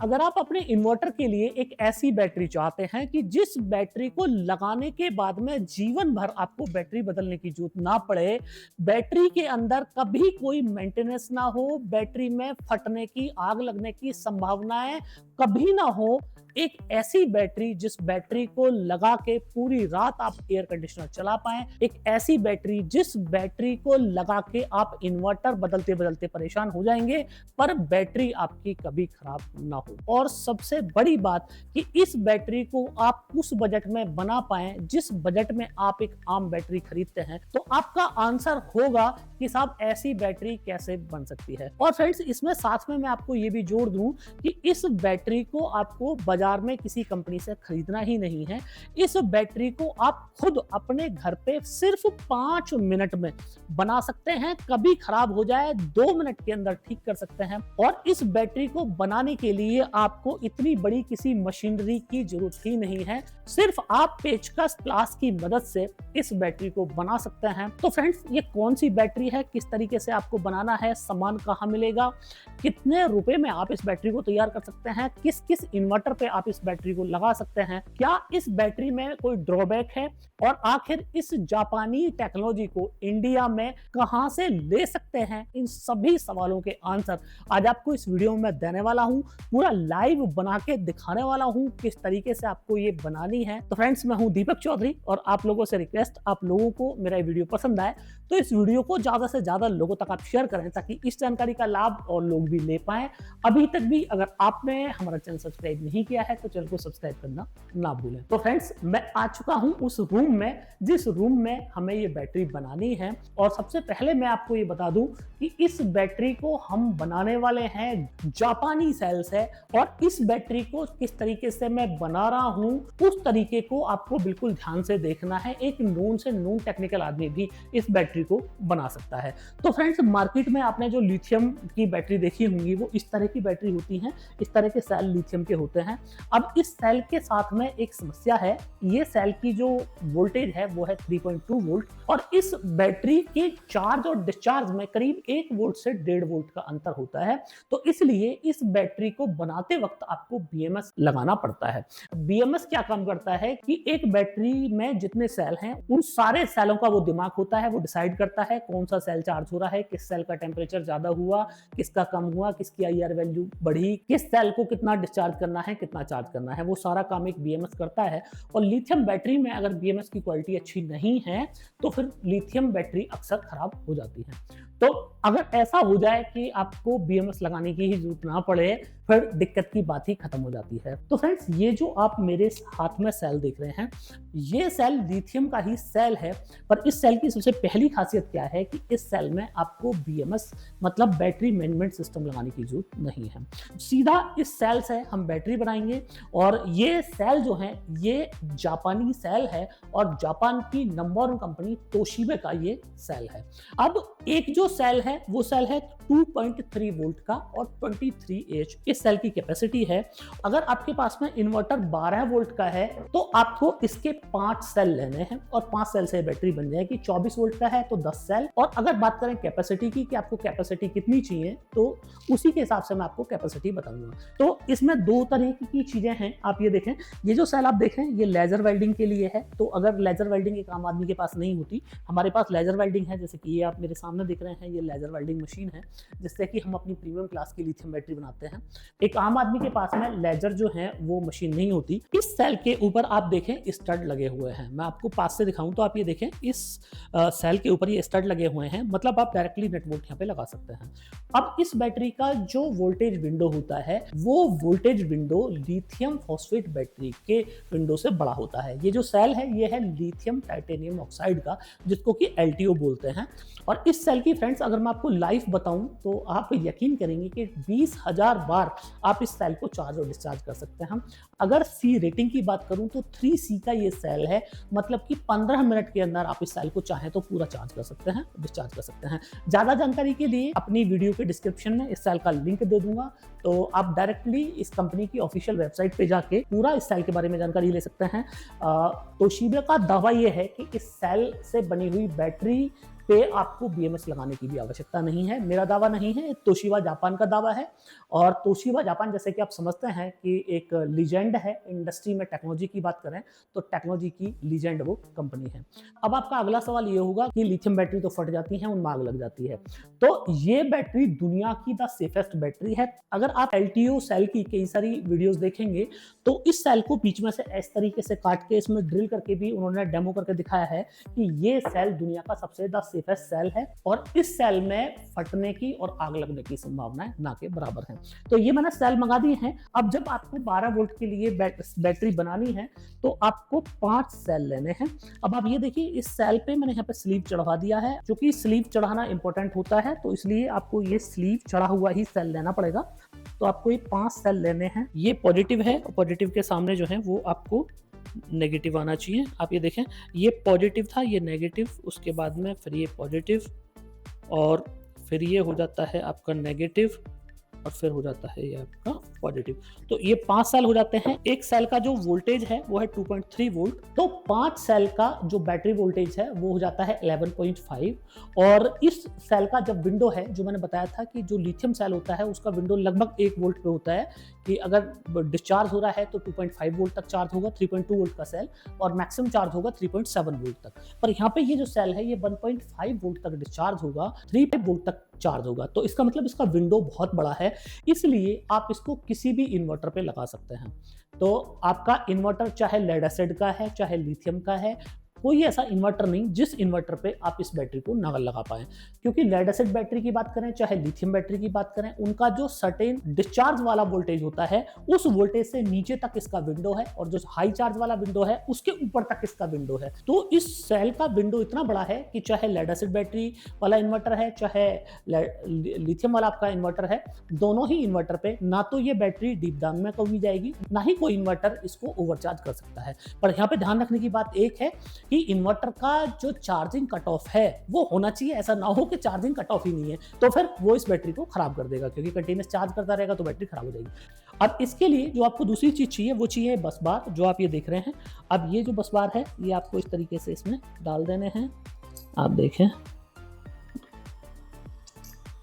अगर आप अपने इन्वर्टर के लिए एक ऐसी बैटरी चाहते हैं कि जिस बैटरी को लगाने के बाद में जीवन भर आपको बैटरी बदलने की जरूरत ना पड़े, बैटरी के अंदर कभी कोई मेंटेनेंस ना हो, बैटरी में फटने की, आग लगने की संभावनाएं कभी ना हो, एक ऐसी बैटरी जिस बैटरी को लगा के पूरी रात आप एयर कंडीशनर चला पाएं, एक ऐसी बैटरी जिस बैटरी को लगा के आप इन्वर्टर बदलते बदलते परेशान हो जाएंगे पर बैटरी आपकी कभी खराब ना हो। और सबसे बड़ी बात कि इस बैटरी को आप उस बजट में बना पाए जिस बजट में आप एक आम बैटरी खरीदते हैं, तो आपका आंसर होगा कि साहब ऐसी बैटरी कैसे बन सकती है। और फ्रेंड्स, इसमें साथ में मैं आपको ये भी जोड़ दूं कि इस बैटरी को आपको बाजार में किसी कंपनी से खरीदना ही नहीं है। इस बैटरी को आप खुद अपने घर पे सिर्फ 5 मिनट में बना सकते हैं। कभी खराब हो जाए 2 मिनट के अंदर ठीक कर सकते हैं। और इस बैटरी को बनाने के लिए आपको इतनी बड़ी किसी मशीनरी की जरूरत ही नहीं है। सिर्फ आप पेचकस प्लास की मदद से इस बैटरी को बना सकते हैं। तो फ्रेंड्स, ये कौन सी बैटरी है, किस तरीके से आपको बनाना है, सामान कहाँ मिलेगा, कितने रुपए में आप इस बैटरी को तैयार कर सकते हैं, किस किस इन्वर्टर पे आप इस बैटरी को लगा सकते हैं, क्या इस बैटरी में कोई ड्रॉबैक है, और आखिर इस जापानी टेक्नोलॉजी को इंडिया में कहां से ले सकते हैं, इन सभी सवालों के आंसर आज आपको इस वीडियो में देने वाला हूं। पूरा लाइव बना के दिखाने वाला हूं किस तरीके से आपको ये बनानी है। तो फ्रेंड्स, मैं हूं दीपक चौधरी और आप लोगों से रिक्वेस्ट, आप लोगों को मेरा वीडियो पसंद आए तो इस वीडियो को ज्यादा से ज्यादा लोगों तक आप शेयर करें ताकि इस जानकारी का लाभ और लोग भी ले पाए। अभी तक भी अगर आपने हमारा चैनल सब्सक्राइब नहीं किया है तो चैनल को सब्सक्राइब करना ना भूलें। तो फ्रेंड्स, मैं आ चुका हूं उस रूम में जिस रूम में हमें ये बैटरी बनानी है। और सबसे पहले मैं आपको ये बता दूं कि इस बैटरी को हम बनाने वाले हैं जापानी सेल से। और इस बैटरी को किस तरीके से मैं बना रहा हूं उस तरीके को आपको बिल्कुल ध्यान से देखना है। एक नोन से नोन टेक्निकल आदमी भी इस बैटरी को बना सकता है। तो फ्रेंड्स, मार्केट में आपने जो लिथियम की बैटरी देखी होंगी वो इस तरह की बैटरी होती है। इस तरह के सेल लिथियम के होते हैं। अब इस सेल के साथ में एक समस्या है, ये सेल की जो वोल्टेज है वो है 3.2 वोल्ट और इस बैटरी के चार्ज और डिस्चार्ज में करीब 1 वोल्ट से 1.5 वोल्ट का अंतर होता है। तो इसलिए इस बैटरी को बनाते वक्त आपको बीएमएस लगाना पड़ता है। बीएमएस क्या काम करता है कि एक बैटरी में जितने सेल हैं उन सारे सेलों का वो दिमाग होता है। वो डिसाइड करता है कौन सा सेल चार्ज हो रहा है, किस सेल का टेम्परेचर ज्यादा हुआ, किसका कम हुआ, किसकी आईआर वैल्यू बढ़ी, किस सेल को कितना डिस्चार्ज करना है, कितना चार्ज करना है। वो सारा काम एक बीएमएस करता है। और लिथियम बैटरी में अगर बीएमएस की क्वालिटी अच्छी नहीं है तो फिर लिथियम बैटरी अक्सर खराब हो जाती है। तो अगर ऐसा हो जाए कि आपको बीएमएस लगाने की ही जरूरत ना पड़े, फिर दिक्कत की बात ही खत्म हो जाती है। तो फ्रेंड्स, ये जो आप मेरे हाथ में सेल देख रहे हैं, ये सेल लिथियम का ही सेल है। पर इस सेल की सबसे पहली खासियत क्या है कि इस सेल में आपको बीएमएस मतलब बैटरी मैनेजमेंट सिस्टम लगाने की जरूरत नहीं है। सीधा इस सेल से हम बैटरी बनाएंगे। और ये सेल जो है ये जापानी सेल है और जापान की नंबर 1 कंपनी तोशिबा का ये सेल है। अब एक जो सेल है वो सेल है 2.3 वोल्ट का और 23 इस सेल की कैपेसिटी है। अगर आपके पास में इन्वर्टर 12 वोल्ट का है तो आपको इसके 5 सेल लेने हैं और 5 सेल से बैटरी बन जाएगी। 24 वोल्ट का है तो 10 सेल। और अगर बात करें कैपेसिटी की कि आपको कैपेसिटी कितनी चाहिए तो उसी के हिसाब से मैं आपको कैपेसिटी बताऊंगा। तो इसमें 2 तरह की चीजें हैं। आप ये देखें, ये जो सेल आप देखें ये लेजर वेल्डिंग के लिए है। तो अगर लेजर वेल्डिंग एक आम आदमी के पास नहीं होती, हमारे पास लेजर वेल्डिंग है। जैसे कि ये आप मेरे सामने देख रहे हैं, ये लेजर वेल्डिंग मशीन है जिससे कि हम अपनी प्रीमियम क्लास की लिथियम बैटरी बनाते हैं। एक आम आदमी के पास में लेजर जो है वो मशीन नहीं होती। इस सेल के ऊपर आप देखें स्टड लगे हुए हैं। मैं आपको पास से दिखाऊं तो आप ये देखें, इस सेल के ऊपर ये स्टड लगे हुए हैं। मतलब आप डायरेक्टली नेट वोल्ट यहाँ पे लगा सकते हैं। अब इस बैटरी का जो वोल्टेज विंडो होता है वो voltage window lithium phosphate battery के विंडो से बड़ा होता है। ये जो सेल है ये है लिथियम टाइटेनियम ऑक्साइड का, जिसको कि एलटीओ बोलते हैं। और इस सेल की फ्रेंड्स अगर मैं आपको लाइव बताऊं तो आप यकीन करेंगे कि 20,000 बार आप इस सेल को चार्ज और डिस्चार्ज कर सकते हैं। अगर सी रेटिंग की बात करूं तो 3C का ये सेल है। मतलब कि 15 मिनट के अंदर आप इस सेल को चाहें तो पूरा चार्ज कर सकते हैं, डिस्चार्ज कर सकते हैं। ज्यादा जानकारी के लिए अपनी वीडियो के डिस्क्रिप्शन में इस सेल का लिंक दे दूंगा, तो आप डायरेक्टली इस कंपनी की ऑफिशियल वेबसाइट पे जाके पूरा इस सेल के बारे में जानकारी ले सकते हैं। तोशिबा का दावा यह है कि इस सेल से बनी हुई बैटरी पे आपको बीएमएस लगाने की भी आवश्यकता नहीं है। मेरा दावा नहीं है, तोशिबा जापान का दावा है। और तोशिबा जापान, जैसे कि आप समझते हैं कि एक लीजेंड है इंडस्ट्री में, टेक्नोलॉजी की बात करें तो टेक्नोलॉजी की लीजेंड वो कंपनी है। अब आपका अगला सवाल ये होगा कि लिथियम बैटरी तो फट जाती है, उनमें आग लग जाती है। तो ये बैटरी दुनिया की द सेफेस्ट बैटरी है। अगर आप एलटीओ सेल की कई सारी वीडियोस देखेंगे तो इस सेल को बीच में से इस तरीके से काट के इसमें ड्रिल करके भी उन्होंने डेमो करके दिखाया है कि ये सेल दुनिया का सबसे द सेफेस्ट सेल है और इस सेल में फटने की और आग लगने की संभावनाएं ना के बराबर हैं। तो ये मैंने सेल मंगा दिए हैं। अब जब आपको 12 वोल्ट के लिए बैटरी बनानी है तो आपको 5 सेल लेने हैं। अब आप ये देखिए, इस सेल पे मैंने यहाँ पे स्लीव चढ़वा दिया है। क्योंकि स्लीव चढ़ाना इंपॉर्टेंट होता है तो इसलिए आपको ये स्लीव चढ़ा हुआ ही सेल लेना पड़ेगा। तो आपको ये 5 सेल लेने हैं। ये पॉजिटिव है और पॉजिटिव के सामने जो है वो आपको नेगेटिव आना चाहिए। आप ये देखें, ये पॉजिटिव था, ये नेगेटिव, उसके बाद में फिर ये पॉजिटिव और फिर ये हो जाता है आपका नेगेटिव और फिर हो जाता है ये आपका पॉजिटिव। तो ये 5 सेल हो जाते हैं। एक सेल का जो वोल्टेज है वो है 2.3 वोल्ट। तो 5 सेल का जो बैटरी वोल्टेज है वो हो जाता है 11.5। और इस सेल का जब विंडो है, जो मैंने बताया था कि जो लिथियम सेल होता है उसका विंडो लगभग 1 वोल्ट पे होता है कि अगर डिस्चार्ज हो रहा है तो 2.5 वोल्ट तक चार्ज होगा 3.2 वोल्ट का सेल, और मैक्सिमम चार्ज होगा 3.7 वोल्ट तक। पर यहाँ पे ये जो सेल है ये 1.5 वोल्ट तक डिस्चार्ज होगा, 3 वोल्ट तक चार्ज होगा। तो इसका मतलब इसका विंडो बहुत बड़ा है, इसलिए आप इसको किसी भी इन्वर्टर पे लगा सकते हैं। तो आपका इन्वर्टर चाहे लेड एसिड का है चाहे लिथियम का है, कोई ऐसा इन्वर्टर नहीं जिस इन्वर्टर पे आप इस बैटरी को ना लगा पाए। क्योंकि लेड एसिड बैटरी की बात करें चाहे लिथियम बैटरी की बात करें, उनका जो सर्टेन डिस्चार्ज वाला वोल्टेज होता है उस वोल्टेज से नीचे तक इसका विंडो है, और जो हाई चार्ज वाला विंडो है उसके ऊपर तक इसका विंडो है। तो इस सेल का विंडो इतना बड़ा है कि चाहे लेड एसिड बैटरी वाला इन्वर्टर है चाहे लिथियम वाला आपका इन्वर्टर है, दोनों ही इन्वर्टर पे ना तो ये बैटरी डीप डाउन में कभी जाएगी, ना ही कोई इन्वर्टर इसको ओवरचार्ज कर सकता है। पर यहाँ पे ध्यान रखने की बात एक है कि इन्वर्टर का जो चार्जिंग कट ऑफ है वो होना चाहिए। ऐसा ना हो कि चार्जिंग कट ऑफ ही नहीं है, तो फिर वो इस बैटरी को खराब कर देगा, क्योंकि कंटिन्यूअस चार्ज करता रहेगा तो बैटरी खराब हो जाएगी। अब इसके लिए जो आपको दूसरी चीज चाहिए वो चाहिए बस बार, जो आप ये देख रहे हैं। अब ये जो बस बार है ये आपको इस तरीके से इसमें डाल देने हैं। आप देखें,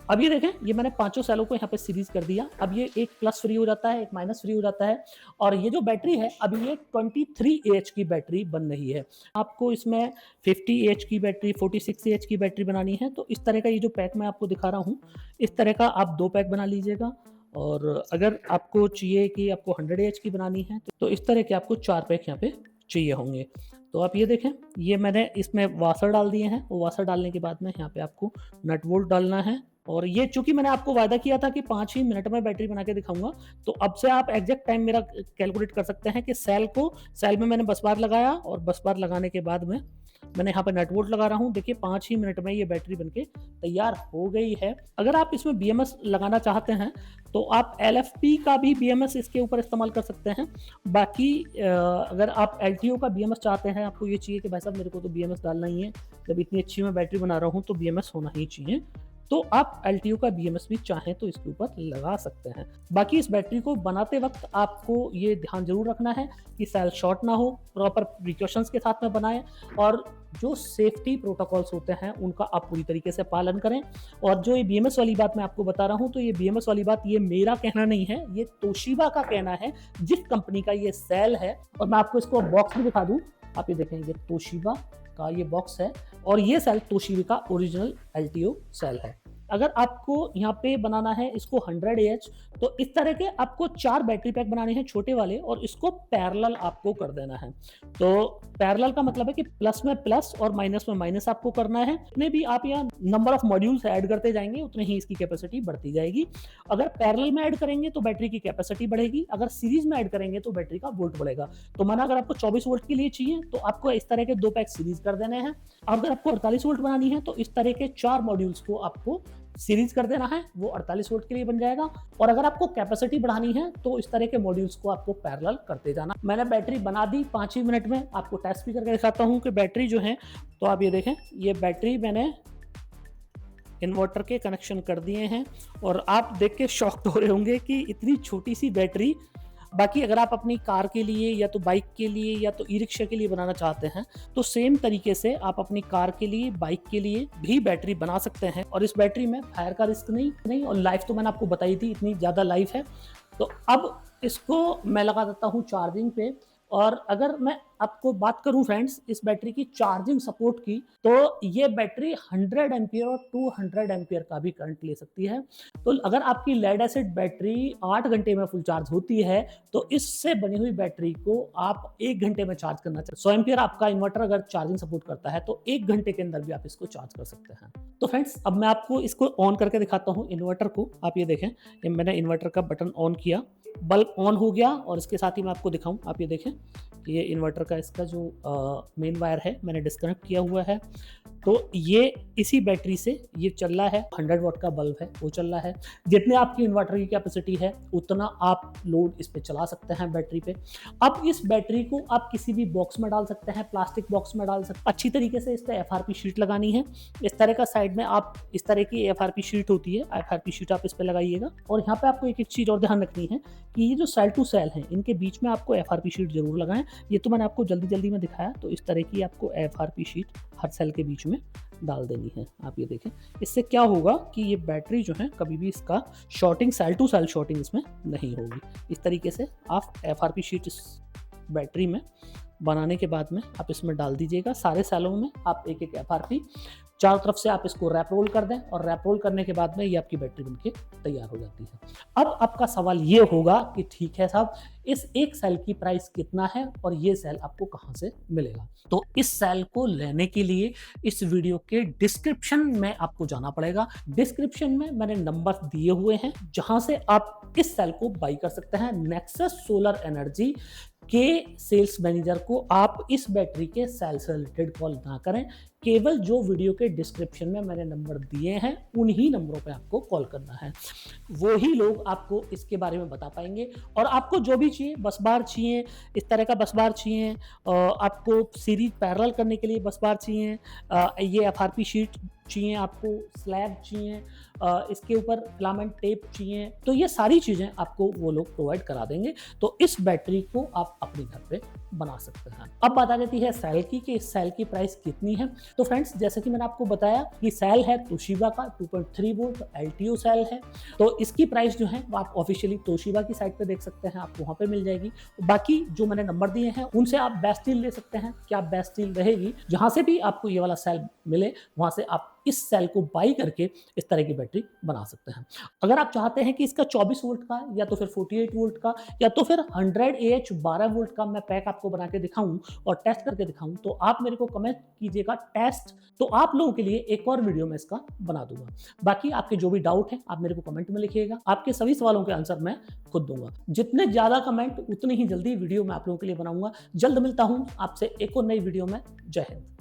अब ये देखें, ये मैंने 5 सेलों को यहाँ पे सीरीज कर दिया। अब ये एक प्लस फ्री हो जाता है, एक माइनस फ्री हो जाता है, और ये जो बैटरी है अभी ये 23 AH की बैटरी बन रही है। आपको इसमें 50 AH की बैटरी, 46 AH की बैटरी बनानी है। तो इस तरह का ये जो पैक मैं आपको दिखा रहा हूँ, इस तरह का आप 2 पैक बना लीजिएगा। और अगर आपको चाहिए कि आपको 100 AH की बनानी है तो इस तरह के आपको 4 पैक यहाँ पे चाहिए होंगे। तो आप ये देखें, ये मैंने इसमें वाशर डाल दिए हैं। वो वाशर डालने के बाद में यहाँ पे आपको नट बोल्ट डालना है। और ये चूंकि मैंने आपको वादा किया था कि 5 ही मिनट में बैटरी बना के दिखाऊंगा, तो अब से आप एग्जैक्ट टाइम मेरा कैलकुलेट कर सकते हैं कि सेल में मैंने बस बार लगाया, और बस बार लगाने के बाद में मैंने यहाँ पे नट बोल्ट लगा रहा हूँ। देखिए 5 ही मिनट में ये बैटरी बनके तैयार हो गई है। अगर आप इसमें BMS लगाना चाहते हैं तो आप LFP का भी BMS इसके ऊपर इस्तेमाल कर सकते हैं। बाकी अगर आप LTO का BMS चाहते हैं, आपको ये चाहिए कि भाई साहब मेरे को तो BMS डालना ही है, जब इतनी अच्छी मैं बैटरी बना रहा हूँ तो BMS होना ही चाहिए, तो आप LTO का BMS भी चाहें तो इसके ऊपर लगा सकते हैं। बाकी इस बैटरी को बनाते वक्त आपको ये ध्यान जरूर रखना है कि सेल शॉर्ट ना हो, प्रॉपर प्रिकॉशंस के साथ में बनाएं, और जो सेफ्टी प्रोटोकॉल्स होते हैं उनका आप पूरी तरीके से पालन करें। और जो ये BMS वाली बात मैं आपको बता रहा हूँ, तो ये BMS वाली बात ये मेरा कहना नहीं है, ये तोशिबा का कहना है, जिस कंपनी का ये सेल है। और मैं आपको इसको बॉक्स भी दिखा दूँ, आप ये देखें, ये तोशिबा का ये बॉक्स है, और ये सेल तोशिबा का ओरिजिनल LTO सेल है। अगर आपको यहाँ पे बनाना है इसको 100 AH, तो इस तरह के आपको 4 बैटरी पैक बनाने हैं छोटे वाले, और इसको पैरेलल आपको कर देना है। तो पैरेलल का मतलब है कि प्लस में प्लस और माइनस में माइनस आपको करना है। जितने भी आप यहाँ नंबर ऑफ मॉड्यूल्स ऐड करते जाएंगे उतने ही इसकी कैपेसिटी बढ़ती जाएगी। अगर पैरेलल में ऐड करेंगे तो बैटरी की कैपेसिटी बढ़ेगी, अगर सीरीज में ऐड करेंगे तो बैटरी का वोल्ट बढ़ेगा। तो माना अगर आपको 24 वोल्ट के लिए चाहिए तो आपको इस तरह के 2 पैक सीरीज कर देने हैं। अगर आपको 48 वोल्ट बनानी है तो इस तरह के 4 मॉड्यूल्स को आपको सीरीज कर देना है, वो 48 वोल्ट के लिए बन जाएगा। और अगर आपको कैपेसिटी बढ़ानी है तो इस तरह के मॉड्यूल्स को आपको पैरेलल करते जाना। मैंने बैटरी बना दी 5 ही मिनट में, आपको टेस्ट भी करके दिखाता हूं कि बैटरी जो है, तो आप ये देखें, ये बैटरी मैंने इन्वर्टर के कनेक्शन कर दिए हैं। और आप देख के शॉक्ड हो रहे होंगे कि इतनी छोटी सी बैटरी बाकी अगर आप अपनी कार के लिए या तो बाइक के लिए या तो ई-रिक्शा के लिए बनाना चाहते हैं, तो सेम तरीके से आप अपनी कार के लिए, बाइक के लिए भी बैटरी बना सकते हैं और इस बैटरी में फायर का रिस्क नहीं और लाइफ तो मैंने आपको बताई थी, इतनी ज़्यादा लाइफ है। तो अब इसको मैं लगा देता हूँ चार्जिंग पे और अगर मैं आपको बात करूं फ्रेंड्स इस बैटरी की चार्जिंग सपोर्ट की, तो ये बैटरी 100 एम्पियर और 200 एम्पियर का भी करंट ले सकती है। तो अगर आपकी लेड एसिड बैटरी 8 घंटे में फुल चार्ज होती है, तो इससे बनी हुई बैटरी को आप 1 घंटे में चार्ज करना चाहिए। 100 एम्पियर आपका इन्वर्टर अगर चार्जिंग सपोर्ट करता है, तो 1 घंटे के अंदर भी आप इसको चार्ज कर सकते हैं। तो फ्रेंड्स अब मैं आपको इसको ऑन करके दिखाता हूँ इन्वर्टर को। आप ये देखें, ये मैंने इन्वर्टर का बटन ऑन किया, बल्ब ऑन हो गया और इसके साथ ही मैं आपको दिखाऊं, आप ये देखें ये इन्वर्टर का इसका जो मेन वायर है मैंने डिस्कनेक्ट किया हुआ है। तो ये इसी बैटरी से ये चल रहा है, 100 वाट का बल्ब है वो चल रहा है। जितने आपकी इन्वर्टर की कैपेसिटी है उतना आप लोड इस पे चला सकते हैं बैटरी पे। अब इस बैटरी को आप किसी भी बॉक्स में डाल सकते हैं, प्लास्टिक बॉक्स में डाल सकते हैं। अच्छी तरीके से इस पे एफआरपी शीट लगानी है। इस तरह का साइड में आप इस तरह की एफआरपी शीट होती है, एफआरपी शीट आप इस पे लगाइएगा। और यहाँ पे आपको एक चीज और ध्यान रखनी है कि ये जो सेल टू सेल है इनके बीच में आपको एफआरपी शीट जरूर लगाएं। ये तो मैंने आपको जल्दी में दिखाया, तो इस तरह की आपको एफआरपी शीट हर सेल के बीच में डाल देनी है। आप ये देखें, इससे क्या होगा कि ये बैटरी जो है कभी भी इसका shorting, sell to sell shorting इसमें नहीं होगी। इस तरीके से आप एफआरपी शीट इस बैटरी में बनाने के बाद में आप इसमें डाल दीजिएगा। सारे सेलों में आप एक एफआरपी चारों तरफ से आप इसको रैप रोल कर दें और रैप रोल करने के बाद में ये आपकी बैटरी बनके तैयार हो जाती है। अब आपका सवाल ये होगा कि ठीक है साहब, इस एक सेल की प्राइस कितना है और ये सेल आपको कहां से मिलेगा? तो इस सेल को लेने के लिए इस वीडियो के डिस्क्रिप्शन में आपको जाना पड़ेगा। डिस्क्रिप्शन में मैंने नंबर दिए हुए हैं जहां से आप इस सेल को बाई कर सकते हैं। नेक्सस सोलर एनर्जी के सेल्स मैनेजर को आप इस बैटरी के सेल से रिलेटेड कॉल ना करें, केवल जो वीडियो के डिस्क्रिप्शन में मैंने नंबर दिए हैं उन्हीं नंबरों पे आपको कॉल करना है। वो ही लोग आपको इसके बारे में बता पाएंगे। और आपको जो भी चाहिए, बस बार चाहिए, इस तरह का बस बार चाहिए, आपको सीरीज पैरेलल करने के लिए बस बार चाहिए, ये एफआरपी शीट चाहिए, आपको स्लैब चाहिए, इसके ऊपर फिलामेंट टेप चाहिए, तो ये सारी चीज़ें आपको वो लोग प्रोवाइड करा देंगे। तो इस बैटरी को आप अपने घर पे बना सकते हैं। अब बात आ जाती है सेल की कि इस सेल की प्राइस कितनी है। तो फ्रेंड्स जैसे कि मैंने आपको बताया कि सेल है तोशिबा का 2.3 वोल्ट एलटीओ सेल है। तो इसकी प्राइस जो है वो आप ऑफिशियली तोशिबा की साइट पे देख सकते हैं, आपको वहाँ पे मिल जाएगी। बाकी जो मैंने नंबर दिए हैं उनसे आप बेस्ट डील ले सकते हैं। क्या बेस्ट डील रहेगी, जहाँ से भी आपको ये वाला सेल मिले वहाँ से आप इस सेल को बाई करके इस तरह की बैटरी बना सकते हैं। अगर आप चाहते हैं कि इसका 24 वोल्ट का या तो फिर 48 वोल्ट का या तो फिर 100 AH 12 वोल्ट का मैं पैक आपको बना के दिखाऊं और टेस्ट करके दिखाऊं, तो आप मेरे को कमेंट कीजिएगा टेस्ट, तो आप लोगों के लिए एक और वीडियो में इसका बना दूंगा। बाकी आपके जो भी डाउट है आप मेरे को कमेंट में लिखिएगा, आपके सभी सवालों के आंसर मैं खुद दूंगा। जितने ज्यादा कमेंट उतनी ही जल्दी वीडियो मैं आप लोगों के लिए बनाऊंगा। जल्द मिलता हूं आपसे एक और नई वीडियो में। जय हिंद।